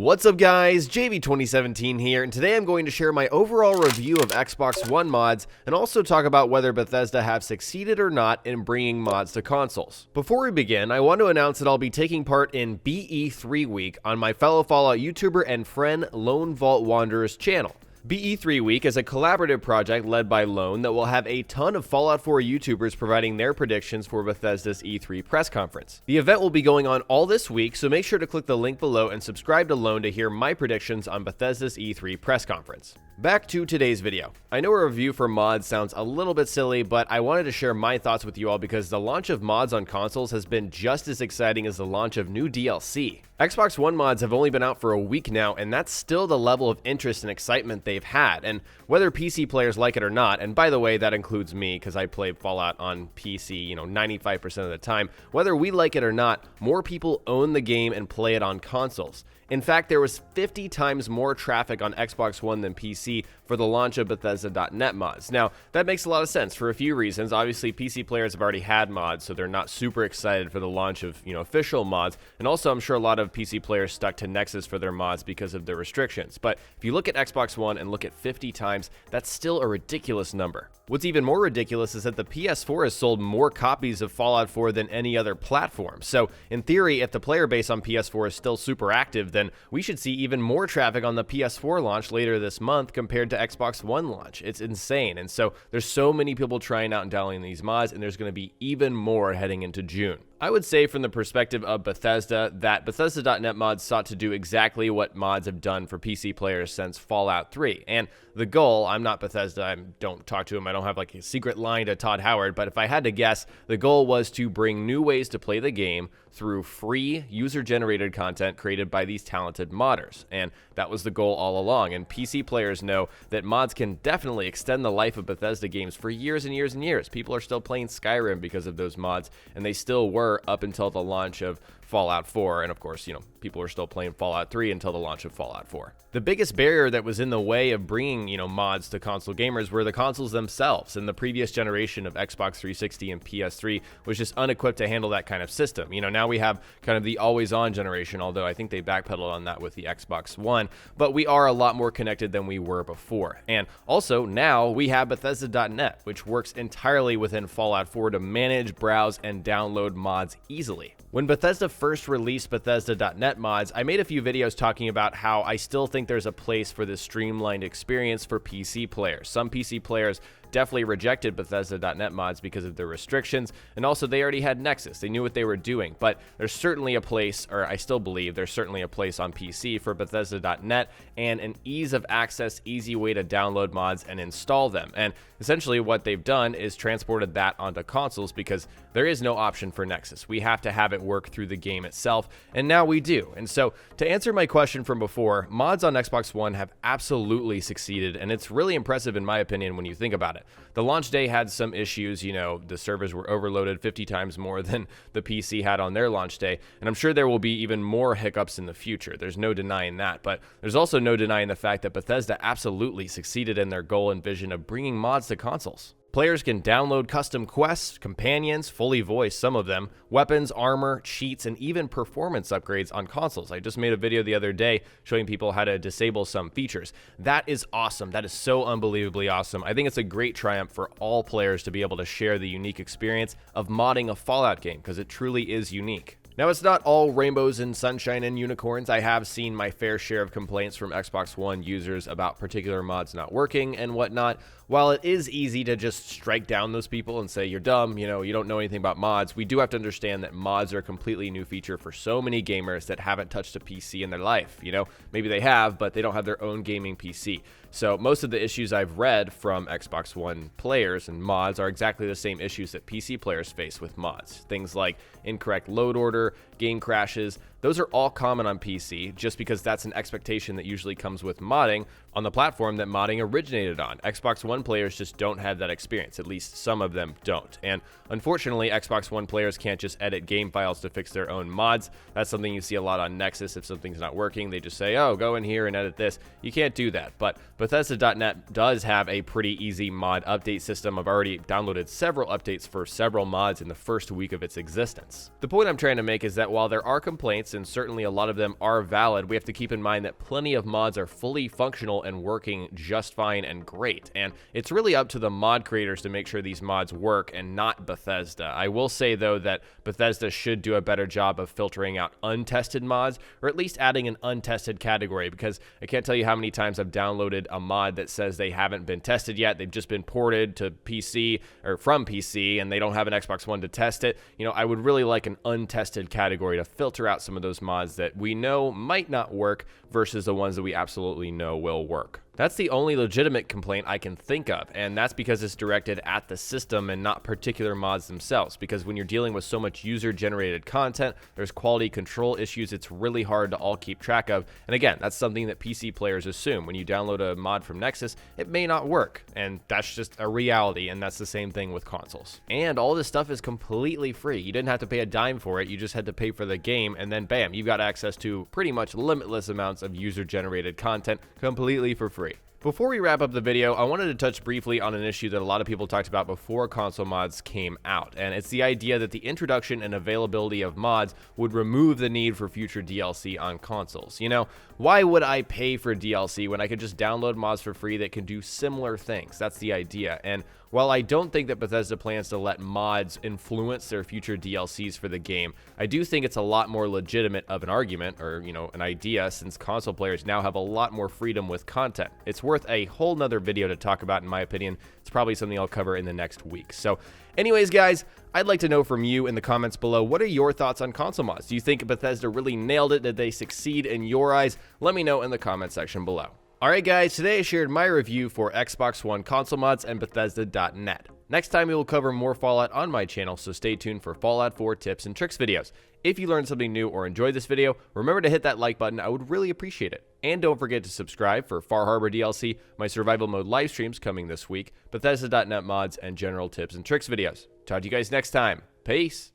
What's up guys, JV2017 here, and today I'm going to share my overall review of Xbox One mods and also talk about whether Bethesda have succeeded or not in bringing mods to consoles. Before we begin, I want to announce that I'll be taking part in BE3 Week on my fellow Fallout YouTuber and friend Lone Vault Wanderer's channel. BE3 Week is a collaborative project led by Lone that will have a ton of Fallout 4 YouTubers providing their predictions for Bethesda's E3 press conference. The event will be going on all this week, so make sure to click the link below and subscribe to Lone to hear my predictions on Bethesda's E3 press conference. Back to today's video. I know a review for mods sounds a little bit silly, but I wanted to share my thoughts with you all because the launch of mods on consoles has been just as exciting as the launch of new DLC. Xbox One mods have only been out for a week now, and that's still the level of interest and excitement they've had, and whether PC players like it or not, and by the way, that includes me because I play Fallout on PC, 95% of the time, whether we like it or not, more people own the game and play it on consoles. In fact, there was 50 times more traffic on Xbox One than PC for the launch of Bethesda.net mods. Now, that makes a lot of sense for a few reasons. Obviously, PC players have already had mods, so they're not super excited for the launch of, official mods. And also, I'm sure a lot of PC players stuck to Nexus for their mods because of the restrictions. But if you look at Xbox One and look at 50 times, that's still a ridiculous number. What's even more ridiculous is that the PS4 has sold more copies of Fallout 4 than any other platform. So, in theory, if the player base on PS4 is still super active, then we should see even more traffic on the PS4 launch later this month compared to Xbox One launch. It's insane. And so there's so many people trying out and downloading these mods, and there's going to be even more heading into June. I would say from the perspective of Bethesda that Bethesda.net mods sought to do exactly what mods have done for PC players since Fallout 3. And the goal, I'm not Bethesda, I don't talk to them, I don't have like a secret line to Todd Howard, but if I had to guess, the goal was to bring new ways to play the game through free user-generated content created by these talented modders. And that was the goal all along. And PC players know that mods can definitely extend the life of Bethesda games for years and years and years. People are still playing Skyrim because of those mods, and they still were up until the launch of Fallout 4, and of course, people are still playing Fallout 3 until the launch of Fallout 4. The biggest barrier that was in the way of bringing, mods to console gamers were the consoles themselves, and the previous generation of Xbox 360 and PS3 was just unequipped to handle that kind of system. Now we have kind of the always-on generation, although I think they backpedaled on that with the Xbox One, but we are a lot more connected than we were before. And also, now we have Bethesda.net, which works entirely within Fallout 4 to manage, browse, and download mods easily. When Bethesda first released Bethesda.net mods, I made a few videos talking about how I still think there's a place for this streamlined experience for PC players. Some PC players definitely rejected Bethesda.net mods because of their restrictions, and also they already had Nexus. They knew what they were doing, but there's certainly a place, or I still believe there's certainly a place on PC for Bethesda.net and an ease of access, easy way to download mods and install them. And essentially what they've done is transported that onto consoles because there is no option for Nexus. We have to have it work through the game itself, and now we do. And so to answer my question from before, mods on Xbox One have absolutely succeeded, and it's really impressive in my opinion when you think about it. The launch day had some issues, the servers were overloaded 50 times more than the PC had on their launch day, and I'm sure there will be even more hiccups in the future. There's no denying that, but there's also no denying the fact that Bethesda absolutely succeeded in their goal and vision of bringing mods to consoles. Players can download custom quests, companions, fully voiced, some of them, weapons, armor, cheats, and even performance upgrades on consoles. I just made a video the other day showing people how to disable some features. That is awesome. That is so unbelievably awesome. I think it's a great triumph for all players to be able to share the unique experience of modding a Fallout game because it truly is unique. Now, it's not all rainbows and sunshine and unicorns. I have seen my fair share of complaints from Xbox One users about particular mods not working and whatnot. While it is easy to just strike down those people and say, you're dumb, you don't know anything about mods, we do have to understand that mods are a completely new feature for so many gamers that haven't touched a PC in their life. Maybe they have, but they don't have their own gaming PC. So most of the issues I've read from Xbox One players and mods are exactly the same issues that PC players face with mods. Things like incorrect load order, game crashes, those are all common on PC just because that's an expectation that usually comes with modding on the platform that modding originated on. Xbox One One players just don't have that experience. At least some of them don't. And unfortunately, Xbox One players can't just edit game files to fix their own mods. That's something you see a lot on Nexus. If something's not working, they just say, oh, go in here and edit this. You can't do that. But Bethesda.net does have a pretty easy mod update system. I've already downloaded several updates for several mods in the first week of its existence. The point I'm trying to make is that while there are complaints, and certainly a lot of them are valid, we have to keep in mind that plenty of mods are fully functional and working just fine and great. And it's really up to the mod creators to make sure these mods work and not Bethesda. I will say, though, that Bethesda should do a better job of filtering out untested mods, or at least adding an untested category, because I can't tell you how many times I've downloaded a mod that says they haven't been tested yet. They've just been ported to PC or from PC, and they don't have an Xbox One to test it. I would really like an untested category to filter out some of those mods that we know might not work versus the ones that we absolutely know will work. That's the only legitimate complaint I can think of, and that's because it's directed at the system and not particular mods themselves, because when you're dealing with so much user-generated content, there's quality control issues it's really hard to all keep track of, and again, that's something that PC players assume. When you download a mod from Nexus, it may not work, and that's just a reality, and that's the same thing with consoles. And all this stuff is completely free. You didn't have to pay a dime for it, you just had to pay for the game, and then bam, you've got access to pretty much limitless amounts of user-generated content completely for free. Before we wrap up the video, I wanted to touch briefly on an issue that a lot of people talked about before console mods came out, and it's the idea that the introduction and availability of mods would remove the need for future DLC on consoles. Why would I pay for DLC when I could just download mods for free that can do similar things? That's the idea. And while I don't think that Bethesda plans to let mods influence their future DLCs for the game, I do think it's a lot more legitimate of an argument, or, an idea, since console players now have a lot more freedom with content. It's worth a whole nother video to talk about, in my opinion. It's probably something I'll cover in the next week. So anyways, guys, I'd like to know from you in the comments below, what are your thoughts on console mods? Do you think Bethesda really nailed it? Did they succeed in your eyes? Let me know in the comment section below. Alright guys, today I shared my review for Xbox One console mods and Bethesda.net. Next time we will cover more Fallout on my channel, so stay tuned for Fallout 4 tips and tricks videos. If you learned something new or enjoyed this video, remember to hit that like button, I would really appreciate it. And don't forget to subscribe for Far Harbor DLC, my survival mode live streams coming this week, Bethesda.net mods, and general tips and tricks videos. Talk to you guys next time. Peace!